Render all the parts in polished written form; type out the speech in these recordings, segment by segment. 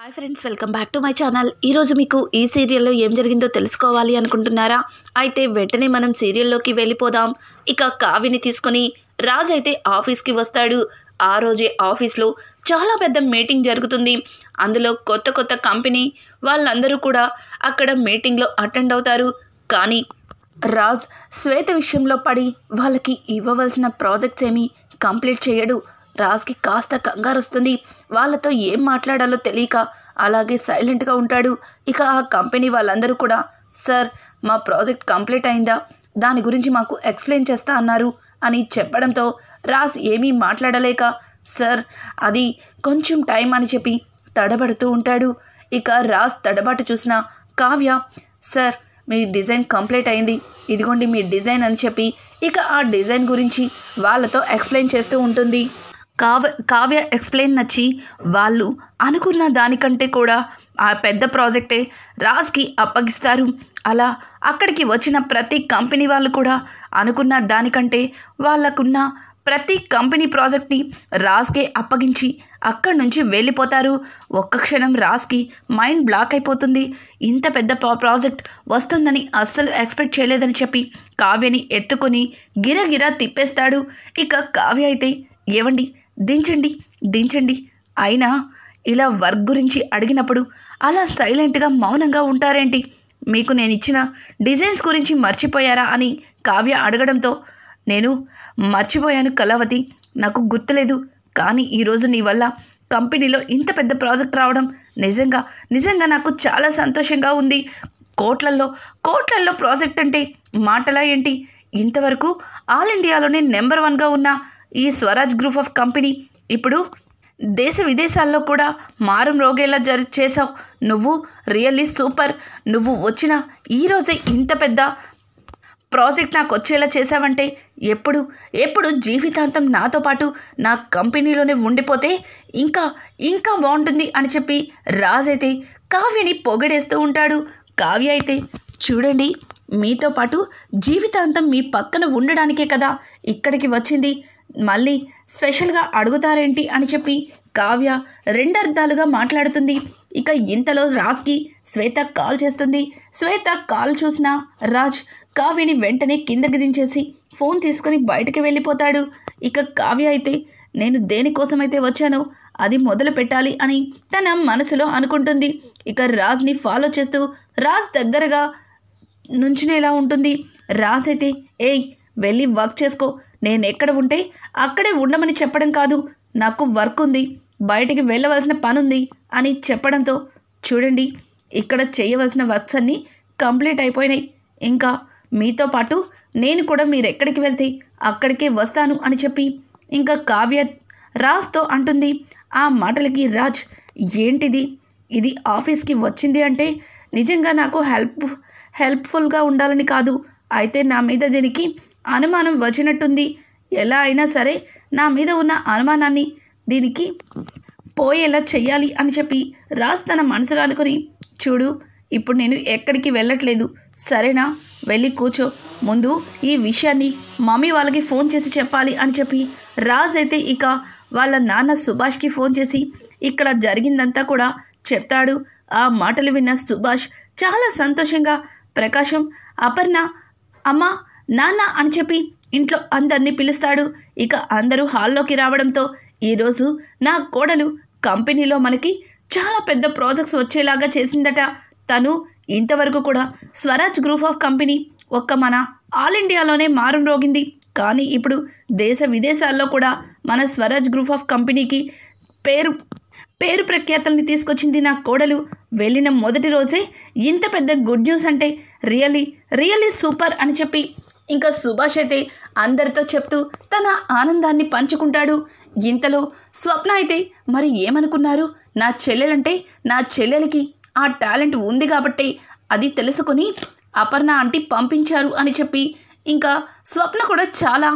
Hi friends, welcome back to my channel. ఈరోజు మీకు ఈ సీరియల్లో ఏం జరిగిందో తెలుసుకోవాలి అనుకుంటున్నారా? అయితే వెంటనే మనం సీరియల్లోకి వెళ్ళిపోదాం. ఇక కావ్యని తీసుకొని రాజ్ అయితే ఆఫీస్కి వస్తాడు. ఆ రోజే ఆఫీస్లో చాలా పెద్ద మీటింగ్ జరుగుతుంది. అందులో కొత్త కంపెనీ వాళ్ళందరూ కూడా అక్కడ మీటింగ్లో అటెండ్ అవుతారు. కానీ రాజ్ శ్వేత విషయంలో పడి వాళ్ళకి ఇవ్వవలసిన ప్రాజెక్ట్స్ ఏమీ కంప్లీట్ చేయడు. రాజ్కి కాస్త కంగారు వస్తుంది. వాళ్ళతో ఏం మాట్లాడాలో తెలియక అలాగే సైలెంట్గా ఉంటాడు. ఇక ఆ కంపెనీ వాళ్ళందరూ కూడా, సార్ మా ప్రాజెక్ట్ కంప్లీట్ అయిందా, దాని గురించి మాకు ఎక్స్ప్లెయిన్ చేస్తా అన్నారు అని చెప్పడంతో రాజ్ ఏమీ మాట్లాడలేక, సార్ అది కొంచెం టైం అని చెప్పి తడబడుతూ ఉంటాడు. ఇక రాజ్ తడబాటు చూసిన కావ్య, సార్ మీ డిజైన్ కంప్లీట్ అయింది, ఇదిగోండి మీ డిజైన్ అని చెప్పి ఇక ఆ డిజైన్ గురించి వాళ్ళతో ఎక్స్ప్లెయిన్ చేస్తూ ఉంటుంది. కావ్య ఎక్స్ప్లెయిన్ నచ్చి వాళ్ళు అనుకున్న దానికంటే కూడా ఆ పెద్ద ప్రాజెక్టే రాజ్కి అప్పగిస్తారు. అలా అక్కడికి వచ్చిన ప్రతి కంపెనీ వాళ్ళు కూడా అనుకున్న దానికంటే వాళ్ళకున్న ప్రతి కంపెనీ ప్రాజెక్ట్ని రాజ్కే అప్పగించి అక్కడి నుంచి వెళ్ళిపోతారు. ఒక్క క్షణం రాజ్కి మైండ్ బ్లాక్ అయిపోతుంది. ఇంత పెద్ద ప్రాజెక్ట్ వస్తుందని అస్సలు ఎక్స్పెక్ట్ చేయలేదని చెప్పి కావ్యని ఎత్తుకొని గిరగిరా తిప్పేస్తాడు. ఇక కావ్య అయితే, ఏవండి దించండి అయినా ఇలా వర్క్ గురించి అడిగినప్పుడు అలా సైలెంట్గా మౌనంగా ఉంటారేంటి? మీకు నేను ఇచ్చిన డిజైన్స్ గురించి మర్చిపోయారా అని కావ్య అడగడంతో, నేను మర్చిపోయాను కళావతి, నాకు గుర్తులేదు. కానీ ఈరోజు నీ వల్ల కంపెనీలో ఇంత పెద్ద ప్రాజెక్ట్ రావడం నిజంగా నాకు చాలా సంతోషంగా ఉంది. కోట్లల్లో ప్రాజెక్ట్ అంటే మాటలా ఏంటి? ఇంతవరకు ఆల్ ఇండియాలోనే నెంబర్ 1గా ఉన్న ఈ స్వరాజ్ గ్రూప్ ఆఫ్ కంపెనీ ఇప్పుడు దేశ విదేశాల్లో కూడా మారం రోగేలా చేసావు. నువ్వు రియల్లీ సూపర్. నువ్వు వచ్చిన ఈరోజే ఇంత పెద్ద ప్రాజెక్ట్ నాకు వచ్చేలా చేసావంటే ఎప్పుడు జీవితాంతం నాతో పాటు నా కంపెనీలోనే ఉండిపోతే ఇంకా బాగుంటుంది అని చెప్పి రాజ్ అయితే కావ్యని పొగడేస్తూ ఉంటాడు. కావ్య అయితే, చూడండి, మీతో పాటు జీవితాంతం మీ పక్కన ఉండడానికే కదా ఇక్కడికి వచ్చింది, మళ్ళీ స్పెషల్గా అడుగుతారేంటి అని చెప్పి కావ్య రెండర్థాలుగా మాట్లాడుతుంది. ఇక ఇంతలో రాజ్కి శ్వేత కాల్ చేస్తుంది. శ్వేత కాల్ చూసిన రాజ్ కావ్యని వెంటనే కిందకి దించేసి ఫోన్ తీసుకొని బయటకు వెళ్ళిపోతాడు. ఇక కావ్య అయితే, నేను దేనికోసమైతే వచ్చానో అది మొదలు పెట్టాలి అని తన మనసులో అనుకుంటుంది. ఇక రాజ్ని ఫాలో చేస్తూ రాజ్ దగ్గరగా నుంచునేలా ఉంటుంది. రాజ్ అయితే, ఏయ్ వెళ్ళి వర్క్ చేసుకో, నేను ఎక్కడ ఉంటే అక్కడే ఉండమని చెప్పడం కాదు, నాకు వర్క్ ఉంది, బయటికి వెళ్ళవలసిన పనుంది అని చెప్పడంతో, చూడండి, ఇక్కడ చేయవలసిన వర్క్స్ అన్నీ కంప్లీట్ అయిపోయినాయి, ఇంకా మీతో పాటు నేను కూడా మీరు ఎక్కడికి వెళ్తే అక్కడికే వస్తాను అని చెప్పి ఇంకా కావ్య రాజ్తో అంటుంది. ఆ మాటలకి రాజ్, ఏంటిది, ఇది ఆఫీస్కి వచ్చింది అంటే నిజంగా నాకు హెల్ప్ఫుల్గా ఉండాలని కాదు, అయితే నా మీద దీనికి అనుమానం వచ్చినట్టుంది, ఎలా అయినా సరే నా మీద ఉన్న అనుమానాన్ని దీనికి పోయేలా చెయ్యాలి అని చెప్పి రాజ్ తన మనసులో అనుకుని, చూడు, ఇప్పుడు నేను ఎక్కడికి వెళ్ళట్లేదు, సరేనా, వెళ్ళి కూర్చో, ముందు ఈ విషయాన్ని మమ్మీ వాళ్ళకి ఫోన్ చేసి చెప్పాలి అని చెప్పి రాజ్ అయితే ఇక వాళ్ళ నాన్న సుభాష్కి ఫోన్ చేసి ఇక్కడ జరిగిందంతా కూడా చెప్తాడు. ఆ మాటలు విన్న సుభాష్ చాలా సంతోషంగా ప్రకాశం, అపర్ణ, అమ్మ, నాన్న అని చెప్పి ఇంట్లో అందరినీ పిలుస్తాడు. ఇక అందరూ హాల్లోకి రావడంతో, ఈరోజు నా కోడలు కంపెనీలో మనకి చాలా పెద్ద ప్రాజెక్ట్స్ వచ్చేలాగా చేసిందట. తను ఇంతవరకు కూడా స్వరాజ్ గ్రూప్ ఆఫ్ కంపెనీ ఒక్క మన ఆల్ ఇండియాలోనే మారం రోగింది, కానీ ఇప్పుడు దేశ విదేశాల్లో కూడా మన స్వరాజ్ గ్రూప్ ఆఫ్ కంపెనీకి పేరు ప్రఖ్యాతల్ని తీసుకొచ్చింది నా కోడలు. వెళ్ళిన మొదటి రోజే ఇంత పెద్ద గుడ్ న్యూస్ అంటే రియల్లీ సూపర్ అని చెప్పి ఇంకా సుభాష్ అయితే అందరితో చెప్తూ తన ఆనందాన్ని పంచుకుంటాడు. ఇంతలో స్వప్న అయితే, మరి ఏమనుకున్నారు, నా చెల్లెలకి ఆ టాలెంట్ ఉంది కాబట్టి అది తెలుసుకొని అపర్ణ ఆంటీ పంపించారు అని చెప్పి ఇంకా స్వప్న కూడా చాలా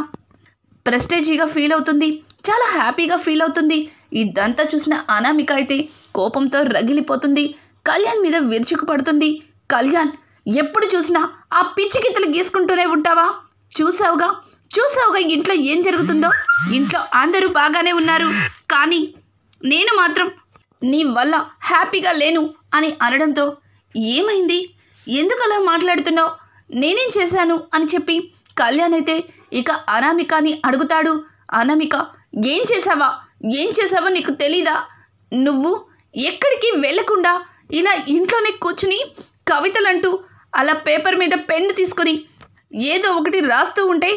ప్రెస్టేజీగా ఫీల్ అవుతుంది, చాలా హ్యాపీగా ఫీల్ అవుతుంది. ఇదంతా చూసిన అనామిక అయితే కోపంతో రగిలిపోతుంది. కళ్యాణ్ మీద విరుచుకుపడుతుంది. కళ్యాణ్, ఎప్పుడు చూసినా ఆ పిచ్చి గీతలు గీసుకుంటూనే ఉంటావా? చూసావుగా ఇంట్లో ఏం జరుగుతుందో. ఇంట్లో అందరూ బాగానే ఉన్నారు, కానీ నేను మాత్రం నీ వల్ల హ్యాపీగా లేను అని అనడంతో, ఏమైంది, ఎందుకు అలా మాట్లాడుతున్నావు, నేనేం చేశాను అని చెప్పి కళ్యాణ్ అయితే ఇక అనామికని అడుగుతాడు. అనామిక, ఏం చేసావో నీకు తెలీదా? నువ్వు ఎక్కడికి వెళ్ళకుండా ఇలా ఇంట్లోనే కూర్చుని కవితలంటూ అలా పేపర్ మీద పెన్ను తీసుకొని ఏదో ఒకటి రాస్తూ ఉంటే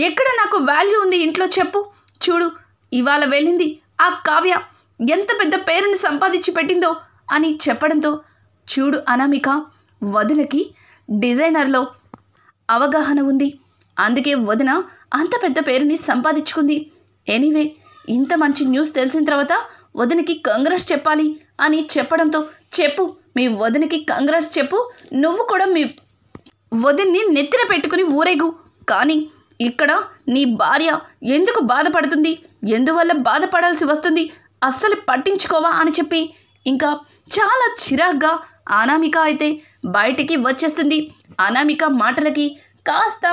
ఎక్కడ నాకు వాల్యూ ఉంది ఇంట్లో చెప్పు. చూడు, ఇవాళ వెళ్ళింది ఆ కావ్య ఎంత పెద్ద పేరుని సంపాదించి పెట్టిందో అని చెప్పడంతో, చూడు అనామిక, వదినకి డిజైనర్లో అవగాహన ఉంది, అందుకే వదిన అంత పెద్ద పేరుని సంపాదించుకుంది. ఎనీవే, ఇంత మంచి న్యూస్ తెలిసిన తర్వాత వదినకి కంగ్రాట్స్ చెప్పాలి అని చెప్పడంతో, చెప్పు, మీ వదినకి కంగ్రాట్స్ చెప్పు, నువ్వు కూడా మీ వదిన్ని నెత్తిన పెట్టుకుని ఊరేగు. కానీ ఇక్కడ నీ భార్య ఎందుకు బాధపడుతుంది, ఎందువల్ల బాధపడాల్సి వస్తుంది, అస్సలు పట్టించుకోవా అని చెప్పి ఇంకా చాలా చిరాగ్గా అనామిక అయితే బయటికి వచ్చేస్తుంది. అనామిక మాటలకి కాస్త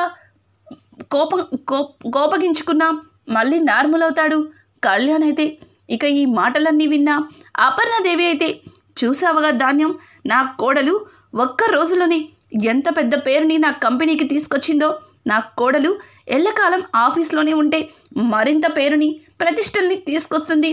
కోపగించుకున్న మళ్ళీ నార్మల్ అవుతాడు కళ్యాణ్ అయితే. ఇక ఈ మాటలన్నీ విన్న అపర్ణాదేవి అయితే, చూసావగా ధాన్యం, నా కోడలు ఒక్క రోజులోనే ఎంత పెద్ద పేరుని నా కంపెనీకి తీసుకొచ్చిందో. నా కోడలు ఎల్లకాలం ఆఫీస్లోనే ఉంటే మరింత పేరుని ప్రతిష్టల్ని తీసుకొస్తుంది.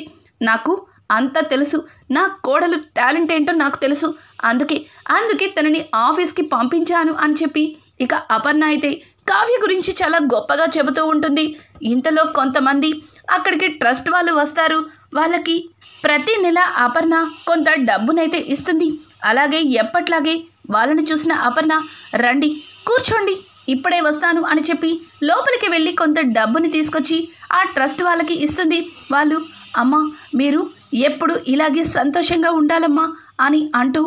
నాకు అంతా తెలుసు, నా కోడలు టాలెంట్ ఏంటో నాకు తెలుసు, అందుకే తనని ఆఫీస్కి పంపించాను అని చెప్పి ఇక అపర్ణ అయితే కావ్య గురించి చాలా గొప్పగా చెబుతూ ఉంటుంది. ఇంతలో కొంతమంది అక్కడికి ట్రస్ట్ వాళ్ళు వస్తారు. వాళ్ళకి ప్రతి నెల అపర్ణ కొంత డబ్బునైతే ఇస్తుంది. అలాగే ఎప్పట్లాగే వాళ్ళని చూసిన అపర్ణ, రండి కూర్చోండి, ఇప్పుడే వస్తాను అని చెప్పి లోపలికి వెళ్ళి కొంత డబ్బుని తీసుకొచ్చి ఆ ట్రస్ట్ వాళ్ళకి ఇస్తుంది. వాళ్ళు, అమ్మ మీరు ఎప్పుడు ఇలాగే సంతోషంగా ఉండాలమ్మా అని అంటూ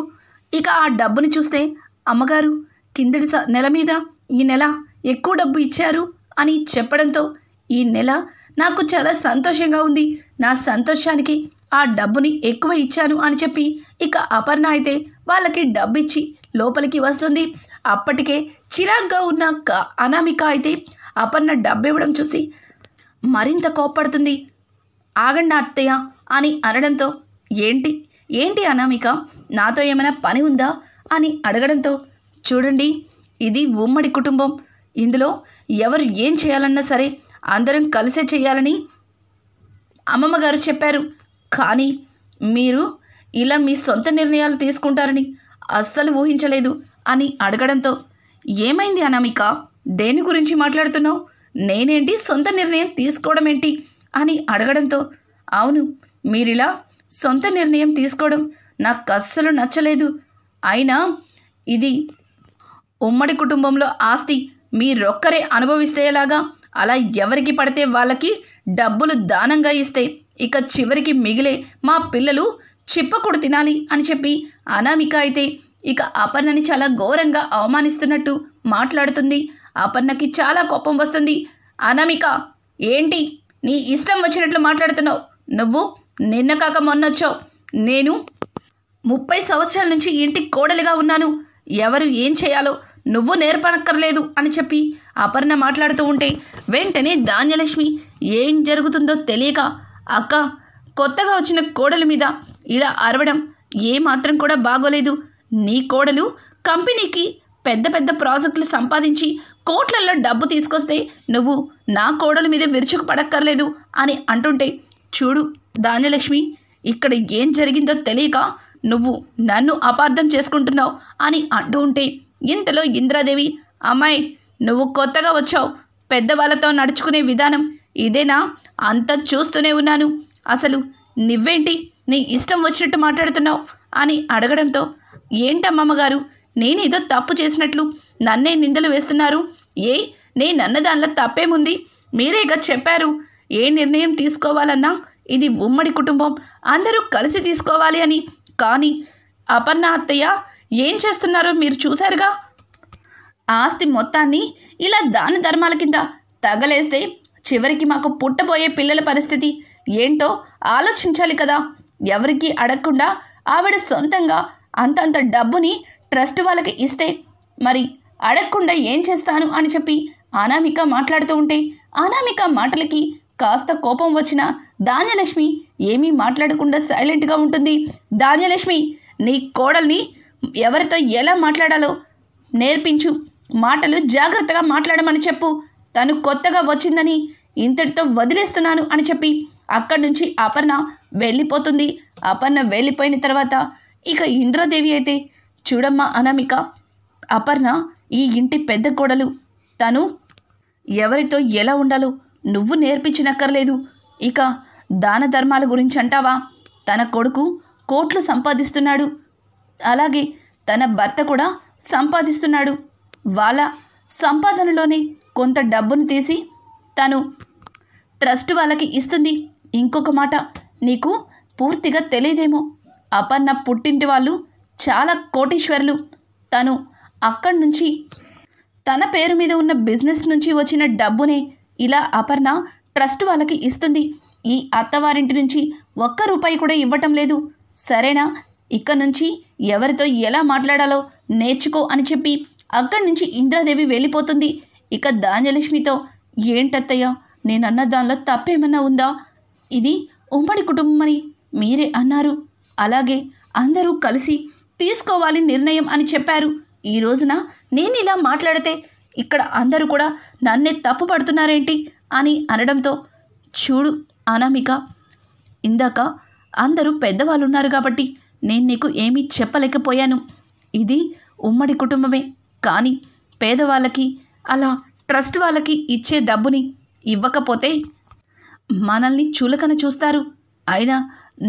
ఇక ఆ డబ్బుని చూస్తే, అమ్మగారు కిందటి నెల మీద ఈ నెల ఎక్కువ డబ్బు ఇచ్చారు అని చెప్పడంతో, ఈ నెల నాకు చాలా సంతోషంగా ఉంది, నా సంతోషానికి ఆ డబ్బుని ఎక్కువ ఇచ్చాను అని చెప్పి ఇక అపర్ణ అయితే వాళ్ళకి డబ్బిచ్చి లోపలికి వస్తుంది. అప్పటికే చిరాగ్గా ఉన్న అనామిక అయితే అపర్ణ డబ్బు ఇవ్వడం చూసి మరింత కోప్పడుతుంది. ఆగండి అత్తయ్య అని అనడంతో, ఏంటి అనామిక, నాతో ఏమైనా పని ఉందా అని అడగడంతో, చూడండి, ఇది ఉమ్మడి కుటుంబం, ఇందులో ఎవరు ఏం చేయాలన్నా సరే అందరం కలిసే చేయాలని అమ్మమ్మగారు చెప్పారు. కానీ మీరు ఇలా మీ సొంత నిర్ణయాలు తీసుకుంటారని అస్సలు ఊహించలేదు అని అడగడంతో, ఏమైంది అనామిక, దేని గురించి మాట్లాడుతున్నావు, నేనేంటి సొంత నిర్ణయం తీసుకోవడం ఏంటి అని అడగడంతో, అవును, మీరిలా సొంత నిర్ణయం తీసుకోవడం నాకు అస్సలు నచ్చలేదు. అయినా ఇది ఉమ్మడి కుటుంబంలో ఆస్తి మీరొక్కరే అనుభవిస్తేలాగా అలా ఎవరికి పడితే వాళ్ళకి డబ్బులు దానంగా ఇస్తే ఇక చివరికి మిగిలే మా పిల్లలు చిప్పకుడు తినాలి అని చెప్పి అనామిక అయితే ఇక అపర్ణని చాలా ఘోరంగా అవమానిస్తున్నట్టు మాట్లాడుతుంది. అపర్ణకి చాలా కోపం వస్తుంది. అనామిక, ఏంటి నీ ఇష్టం వచ్చినట్లు మాట్లాడుతున్నావు, నువ్వు నిన్న కాక మొన్నొచ్చావు, నేను 30 సంవత్సరాల నుంచి ఇంటికి కోడలిగా ఉన్నాను, ఎవరు ఏం చేయాలో నువ్వు నేర్పనక్కర్లేదు అని చెప్పి అపర్ణ మాట్లాడుతూ ఉంటే వెంటనే ధాన్యలక్ష్మి ఏం జరుగుతుందో తెలియక, అక్క, కొత్తగా వచ్చిన కోడల మీద ఇలా అరవడం ఏమాత్రం కూడా బాగోలేదు, నీ కోడలు కంపెనీకి పెద్ద పెద్ద ప్రాజెక్టులు సంపాదించి కోట్లల్లో డబ్బు తీసుకొస్తే నువ్వు నా కోడల మీద విరుచుకు పడక్కర్లేదు అని అంటుంటే, చూడు ధాన్యలక్ష్మి, ఇక్కడ ఏం జరిగిందో తెలియక నువ్వు నన్ను అపార్థం చేసుకుంటున్నావు అని అంటూ ఉంటే, ఇంతలో ఇంద్రాదేవి, అమ్మాయి, నువ్వు కొత్తగా వచ్చావు, పెద్దవాళ్ళతో నడుచుకునే విధానం ఇదేనా, అంతా చూస్తూనే ఉన్నాను, అసలు నువ్వేంటి నీ ఇష్టం వచ్చినట్టు మాట్లాడుతున్నావు అని అడగడంతో, ఏంటమ్మమ్మగారు, నేనేదో తప్పు చేసినట్లు నన్నే నిందలు వేస్తున్నారు, నేనన్న దానిలో తప్పేముంది, మీరేగా చెప్పారు ఏ నిర్ణయం తీసుకోవాలన్నా ఇది ఉమ్మడి కుటుంబం, అందరూ కలిసి తీసుకోవాలి అని. కానీ అపర్ణ అత్తయ్య ఏం చేస్తున్నారో మీరు చూశారుగా, ఆస్తి మొత్తాన్ని ఇలా దాన ధర్మాల కింద తగలేస్తే చివరికి మాకు పుట్టబోయే పిల్లల పరిస్థితి ఏంటో ఆలోచించాలి కదా. ఎవరికి అడగకుండా ఆవిడ సొంతంగా అంతంత డబ్బుని ట్రస్ట్ వాళ్ళకి ఇస్తే మరి అడగకుండా ఏం చేస్తాను అని చెప్పి అనామిక మాట్లాడుతూ ఉంటే, అనామిక మాటలకి కాస్త కోపం వచ్చిన ధాన్యలక్ష్మి ఏమీ మాట్లాడకుండా సైలెంట్గా ఉంటుంది. ధాన్యలక్ష్మి, నీ కోడల్ని ఎవరితో ఎలా మాట్లాడాలో నేర్పించు, మాటలు జాగ్రత్తగా మాట్లాడమని చెప్పు, తను కొత్తగా వచ్చిందని ఇంతటితో వదిలేస్తున్నాను అని చెప్పి అక్కడి నుంచి అపర్ణ వెళ్ళిపోతుంది. అపర్ణ వెళ్ళిపోయిన తర్వాత ఇక ఇంద్రాదేవి అయితే, చూడమ్మా అనామిక, అపర్ణ ఈ ఇంటి పెద్ద కోడలు, తను ఎవరితో ఎలా ఉండాలో నువ్వు నేర్పించినక్కర్లేదు. ఇక దాన ధర్మాల గురించి అంటావా? తన కొడుకు కోట్లు సంపాదిస్తున్నాడు, అలాగే తన భర్త కూడా సంపాదిస్తున్నాడు. వాళ్ళ సంపాదనలోనే కొంత డబ్బును తీసి తను ట్రస్ట్ వాళ్ళకి ఇస్తుంది. ఇంకొక మాట నీకు పూర్తిగా తెలియదేమో, అపర్ణ పుట్టింటి వాళ్ళు చాలా కోటీశ్వరులు. తను అక్కడి నుంచి తన పేరు మీద ఉన్న బిజినెస్ నుంచి వచ్చిన డబ్బునే ఇలా అపర్ణ ట్రస్ట్ వాళ్ళకి ఇస్తుంది. ఈ అత్తవారింటి నుంచి ఒక్క రూపాయి కూడా ఇవ్వటం లేదు. సరేనా? ఇక్కడి నుంచి ఎవరితో ఎలా మాట్లాడాలో నేర్చుకో అని చెప్పి అక్కడి నుంచి ఇంద్రాదేవి వెళ్ళిపోతుంది. ఇక ధాన్యలక్ష్మితో, ఏంటత్తయ్య, నేనన్న దానిలో తప్పేమన్నా ఉందా? ఇది ఉమ్మడి కుటుంబం అని మీరే అన్నారు, అలాగే అందరూ కలిసి తీసుకోవాలి నిర్ణయం అని చెప్పారు. ఈ రోజున నేను ఇలా మాట్లాడితే ఇక్కడ అందరూ కూడా నన్నే తప్పు పడుతున్నారేంటి అని అనడంతో, చూడు అనామిక, ఇందాక అందరూ పెద్దవాళ్ళు ఉన్నారు కాబట్టి నేను నీకు ఏమీ చెప్పలేకపోయాను. ఇది ఉమ్మడి కుటుంబమే, కానీ పేదవాళ్ళకి అలా ట్రస్ట్ వాళ్ళకి ఇచ్చే డబ్బుని ఇవ్వకపోతే మనల్ని చులకన చూస్తారు. అయినా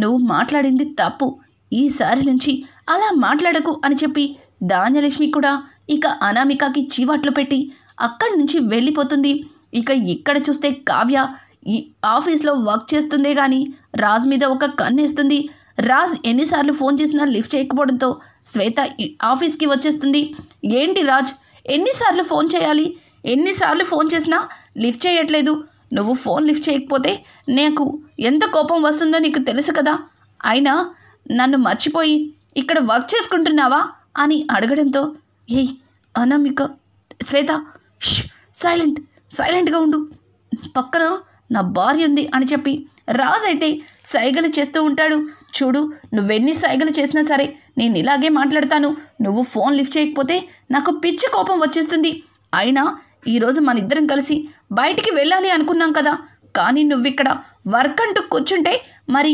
నువ్వు మాట్లాడింది తప్పు, ఈసారి నుంచి అలా మాట్లాడకు అని చెప్పి ధాన్యలక్ష్మి కూడా ఇక అనామికకి చీవాట్లు పెట్టి అక్కడి నుంచి వెళ్ళిపోతుంది. ఇక ఇక్కడ చూస్తే కావ్య ఈ ఆఫీస్లో వర్క్ చేస్తుందే కానీ రాజ్ మీద ఒక కన్నేస్తుంది. రాజ్ ఎన్నిసార్లు ఫోన్ చేసినా లిఫ్ట్ చేయకపోవడంతో శ్వేత ఆఫీస్కి వచ్చేస్తుంది. ఏంటి రాజ్, ఎన్నిసార్లు ఫోన్ చేయాలి? ఎన్నిసార్లు ఫోన్ చేసినా లిఫ్ట్ చేయట్లేదు. నువ్వు ఫోన్ లిఫ్ట్ చేయకపోతే నాకు ఎంత కోపం వస్తుందో నీకు తెలుసు కదా. అయినా నన్ను మర్చిపోయి ఇక్కడ వర్క్ చేసుకుంటున్నావా అని అడగడంతో, ఏయ్ అనామిక, శ్వేత, సైలెంట్గా ఉండు, పక్కన నా భార్య ఉంది అని చెప్పి రాజ్ అయితే సైగలు చేస్తూ ఉంటాడు. చూడు, నువ్వెన్ని సైగలు చేసినా సరే నేను ఇలాగే మాట్లాడతాను. నువ్వు ఫోన్ లిఫ్ట్ చేయకపోతే నాకు పిచ్చి కోపం వచ్చేస్తుంది. అయినా ఈరోజు మన ఇద్దరం కలిసి బయటికి వెళ్ళాలి అనుకున్నాం కదా, కానీ నువ్వు ఇక్కడ వర్క్ అంటూ కూర్చుంటే మరి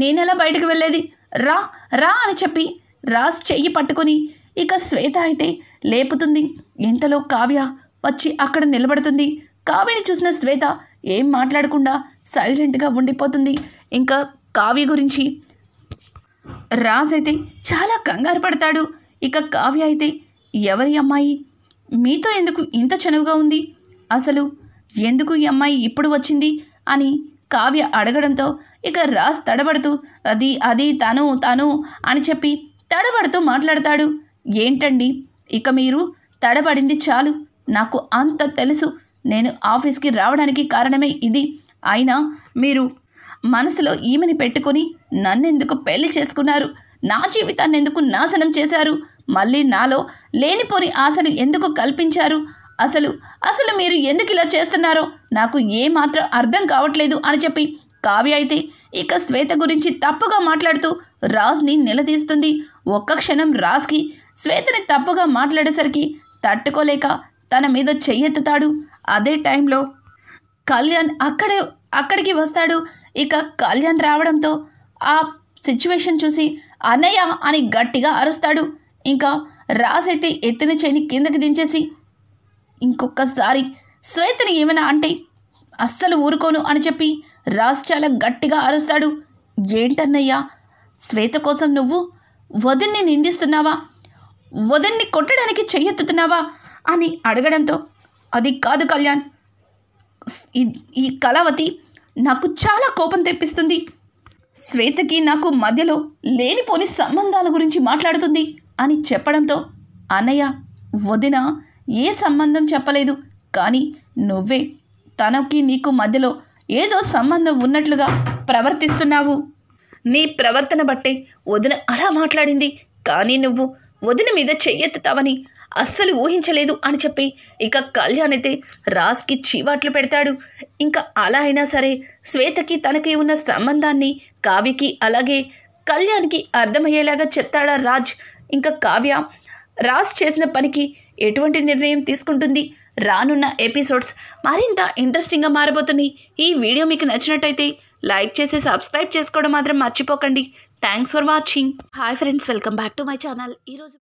నేనెలా బయటికి వెళ్ళేది? రా రా అని చెప్పి రాజ్ చెయ్యి పట్టుకొని ఇక శ్వేత అయితే లేపుతుంది. ఇంతలో కావ్య వచ్చి అక్కడ నిలబడుతుంది. కావ్యని చూసిన శ్వేత ఏం మాట్లాడకుండా సైలెంట్గా ఉండిపోతుంది. ఇంకా కావ్య గురించి రాజ్ అయితే చాలా కంగారు పడతాడు. ఇక కావ్య అయితే, ఎవరి అమ్మాయి? మీతో ఎందుకు ఇంత చనువుగా ఉంది? అసలు ఎందుకు ఈ అమ్మాయి ఇప్పుడు వచ్చింది అని కావ్య అడగడంతో ఇక రాజ్ తడబడుతూ, అది తను అని చెప్పి తడబడుతూ మాట్లాడతాడు. ఏంటండి, ఇక మీరు తడబడింది చాలు, నాకు అంత తెలుసు. నేను ఆఫీస్కి రావడానికి కారణమే ఇది. అయినా మీరు మనసులో ఈమెని పెట్టుకొని నన్నెందుకు పెళ్లి చేసుకున్నారు? నా జీవితాన్ని ఎందుకు నాశనం చేశారు? మళ్ళీ నాలో లేనిపోని ఆశలు ఎందుకు కల్పించారు? అసలు మీరు ఎందుకు ఇలా చేస్తున్నారో నాకు ఏమాత్రం అర్థం కావట్లేదు అని చెప్పి కావ్య అయితే ఇక శ్వేత గురించి తప్పుగా మాట్లాడుతూ రాజ్ని నిలదీస్తుంది. ఒక్క క్షణం రాజ్కి శ్వేతని తప్పుగా మాట్లాడేసరికి తట్టుకోలేక తన మీద చెయ్యెత్తుతాడు. అదే టైంలో కళ్యాణ్ అక్కడికి వస్తాడు. ఇక కళ్యాణ్ రావడంతో ఆ సిచ్యువేషన్ చూసి అన్నయ్య అని గట్టిగా అరుస్తాడు. ఇంకా రాజ్ అయితే ఎత్తిన చేయిని కిందకి దించేసి, ఇంకొకసారి శ్వేతని ఏమైనా అంటే అస్సలు ఊరుకోను అని చెప్పి రాజ్ చాలా గట్టిగా అరుస్తాడు. ఏంటన్నయ్యా, శ్వేత కోసం నువ్వు వదిన్ని నిందిస్తున్నావా? వదిన్ని కొట్టడానికి చెయ్యెత్తుతున్నావా అని అడగడంతో, అది కాదు కళ్యాణ్, ఈ కళావతి నాకు చాలా కోపం తెప్పిస్తుంది. శ్వేతకి నాకు మధ్యలో లేనిపోని సంబంధాల గురించి మాట్లాడుతుంది అని చెప్పడంతో, అన్నయ్య, వదిన ఏ సంబంధం చెప్పలేదు, కానీ నువ్వే తనకి నీకు మధ్యలో ఏదో సంబంధం ఉన్నట్లుగా ప్రవర్తిస్తున్నావు. నీ ప్రవర్తన బట్టే వదిన అలా మాట్లాడింది. కానీ నువ్వు వదిన మీద చెయ్యెత్తుతావని అస్సలు ఊహించలేదు అని చెప్పి ఇక కళ్యాణ్ అయితే రాజ్కి చీవాట్లు పెడతాడు. ఇంకా అలా అయినా సరే శ్వేతకి తనకి ఉన్న సంబంధాన్ని కావ్యకి అలాగే కళ్యాణ్కి అర్థమయ్యేలాగా చెప్తాడా రాజ్. ఇంకా కావ్య రాజ్ చేసిన పనికి ఎటువంటి నిర్ణయం తీసుకుంటుంది? రానున్న ఎపిసోడ్స్ మరింత ఇంట్రెస్టింగ్గా మారబోతున్నాయి. ఈ వీడియో మీకు నచ్చినట్టయితే లైక్ చేసి సబ్స్క్రైబ్ చేసుకోవడం మాత్రం మర్చిపోకండి. Thanks for watching. Hi friends, welcome back to my channel. ఈరోజు